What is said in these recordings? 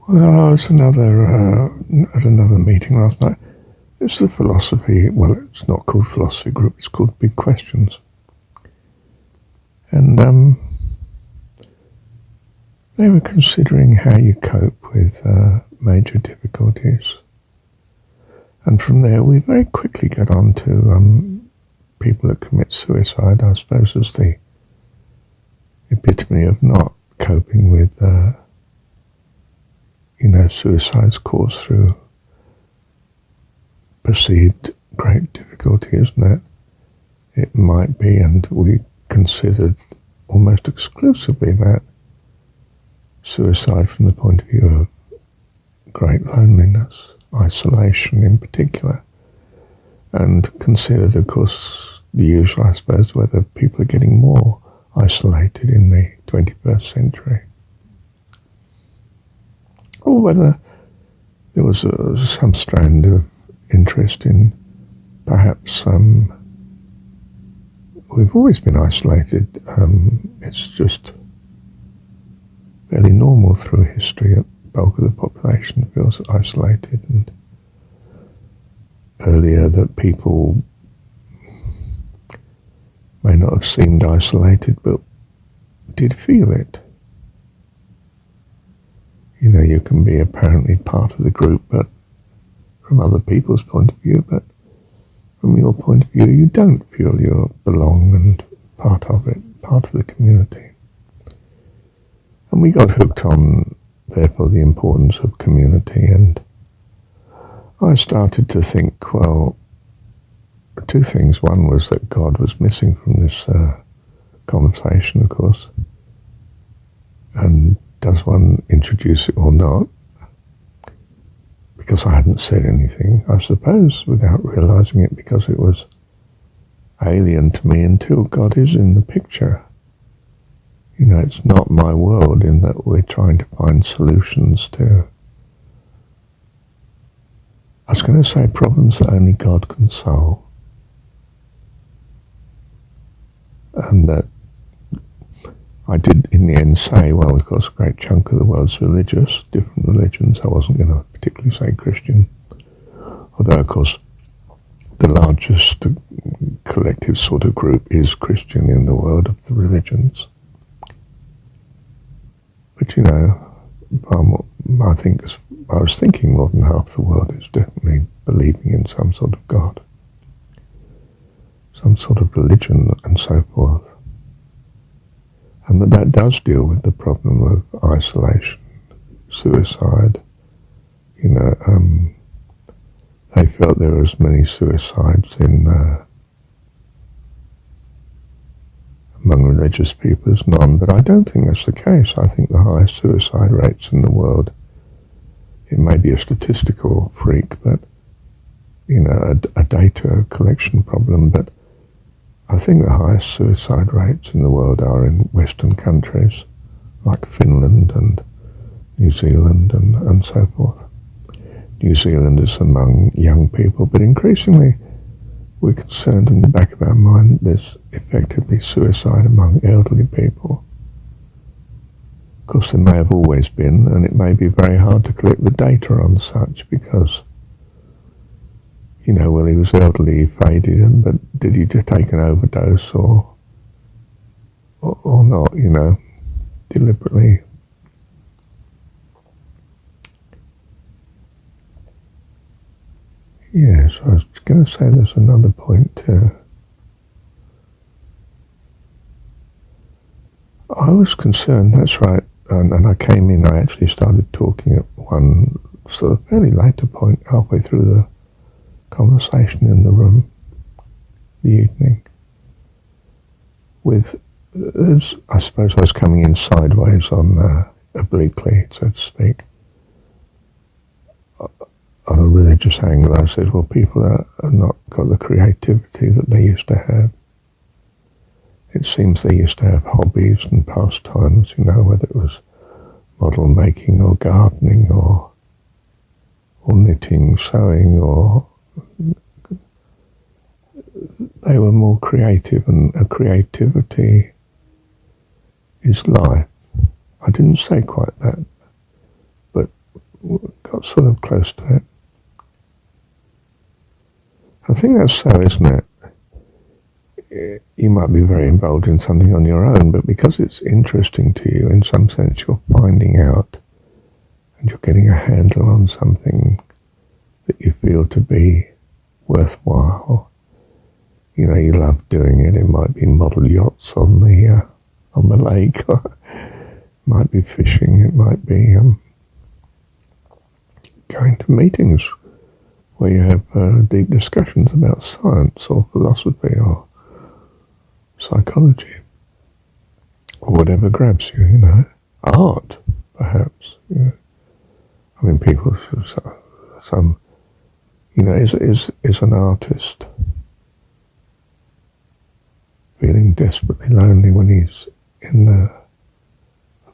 Well, I was at another meeting last night. It's the philosophy, well, it's not called philosophy group, it's called Big Questions. And they were considering how you cope with major difficulties. And from there, we very quickly got on to people that commit suicide, I suppose, as the epitome of not coping with, suicide's caused through perceived great difficulty, isn't it? It might be, and we considered almost exclusively that suicide from the point of view of great loneliness, isolation in particular, and considered, of course, the usual, I suppose, whether people are getting more isolated in the 21st century, or whether there was some strand of interest in perhaps we've always been isolated. It's just fairly normal through history that the bulk of the population feels isolated, and earlier that people may not have seemed isolated but did feel it. You can be apparently part of the group, but from other people's point of view, but from your point of view, you don't feel you belong and part of it, part of the community. And we got hooked on, therefore, the importance of community, and I started to think, well, two things. One was that God was missing from this conversation, of course, and does one introduce it or not? Because I hadn't said anything, I suppose, without realizing it, because it was alien to me until God is in the picture. It's not my world, in that we're trying to find solutions to, I was going to say, problems that only God can solve. And that I did in the end say, well, of course, a great chunk of the world's religious, different religions. I wasn't going to particularly say Christian, although, of course, the largest collective sort of group is Christian in the world of the religions. But, I think I was thinking more than half the world is definitely believing in some sort of God, some sort of religion and so forth. And that does deal with the problem of isolation, suicide. They felt there were as many suicides among religious people as none, but I don't think that's the case. I think the highest suicide rates in the world, it may be a statistical freak, but, a data collection problem, but I think the highest suicide rates in the world are in Western countries, like Finland and New Zealand and so forth. New Zealand is among young people, but increasingly we're concerned in the back of our mind that there's effectively suicide among elderly people. Of course, there may have always been, and it may be very hard to collect the data on such, because well, he was elderly, he faded, but did he just take an overdose or not, deliberately? Yes, I was going to say there's another point too. I was concerned, that's right, and I came in, I actually started talking at one sort of fairly later point, halfway through the conversation in the room, the evening, with, I suppose I was coming in sideways on obliquely, so to speak, on a religious angle. I said, well, people are not got the creativity that they used to have. It seems they used to have hobbies and pastimes, whether it was model making or gardening or knitting, sewing, or they were more creative, and a creativity is life. I didn't say quite that, but got sort of close to it. I think that's so, isn't it? You might be very involved in something on your own, but because it's interesting to you, in some sense you're finding out and you're getting a handle on something that you feel to be worthwhile. You know, you love doing it. It might be model yachts on the lake, or it might be fishing, it might be going to meetings where you have deep discussions about science or philosophy or psychology, or whatever grabs you, you know. Art, perhaps. You know. I mean, people, some, you know, is an artist feeling desperately lonely when he's in the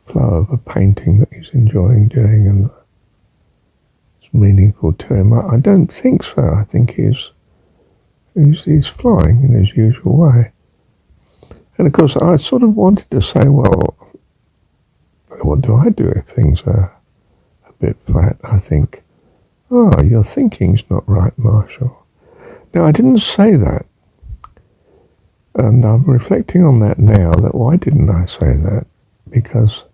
flow of a painting that he's enjoying doing and it's meaningful to him? I don't think so. I think he's flying in his usual way. And of course, I sort of wanted to say, well, what do I do if things are a bit flat? I think, oh, your thinking's not right, Marshall. Now, I didn't say that. And I'm reflecting on that now, that why didn't I say that? Because,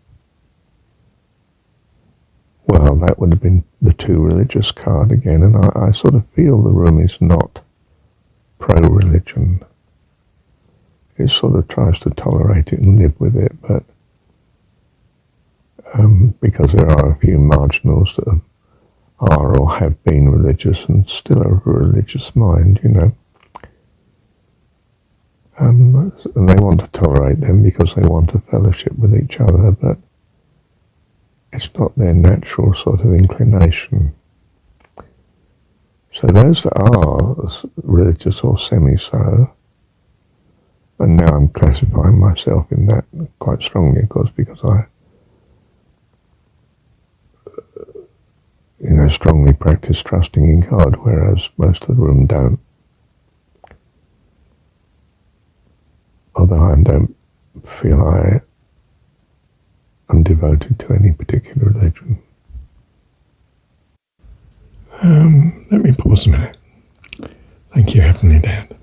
well, that would have been the too religious card again. And I sort of feel the room is not pro-religion. It sort of tries to tolerate it and live with it, but because there are a few marginals that are or have been religious and still are of a religious mind, you know. And they want to tolerate them because they want a fellowship with each other, but it's not their natural sort of inclination. So those that are religious or semi-so, and now I'm classifying myself in that quite strongly, of course, because I, you know, strongly practice trusting in God, whereas most of the room don't. Although I don't feel I am devoted to any particular religion. Let me pause a minute. Thank you, Heavenly Dad.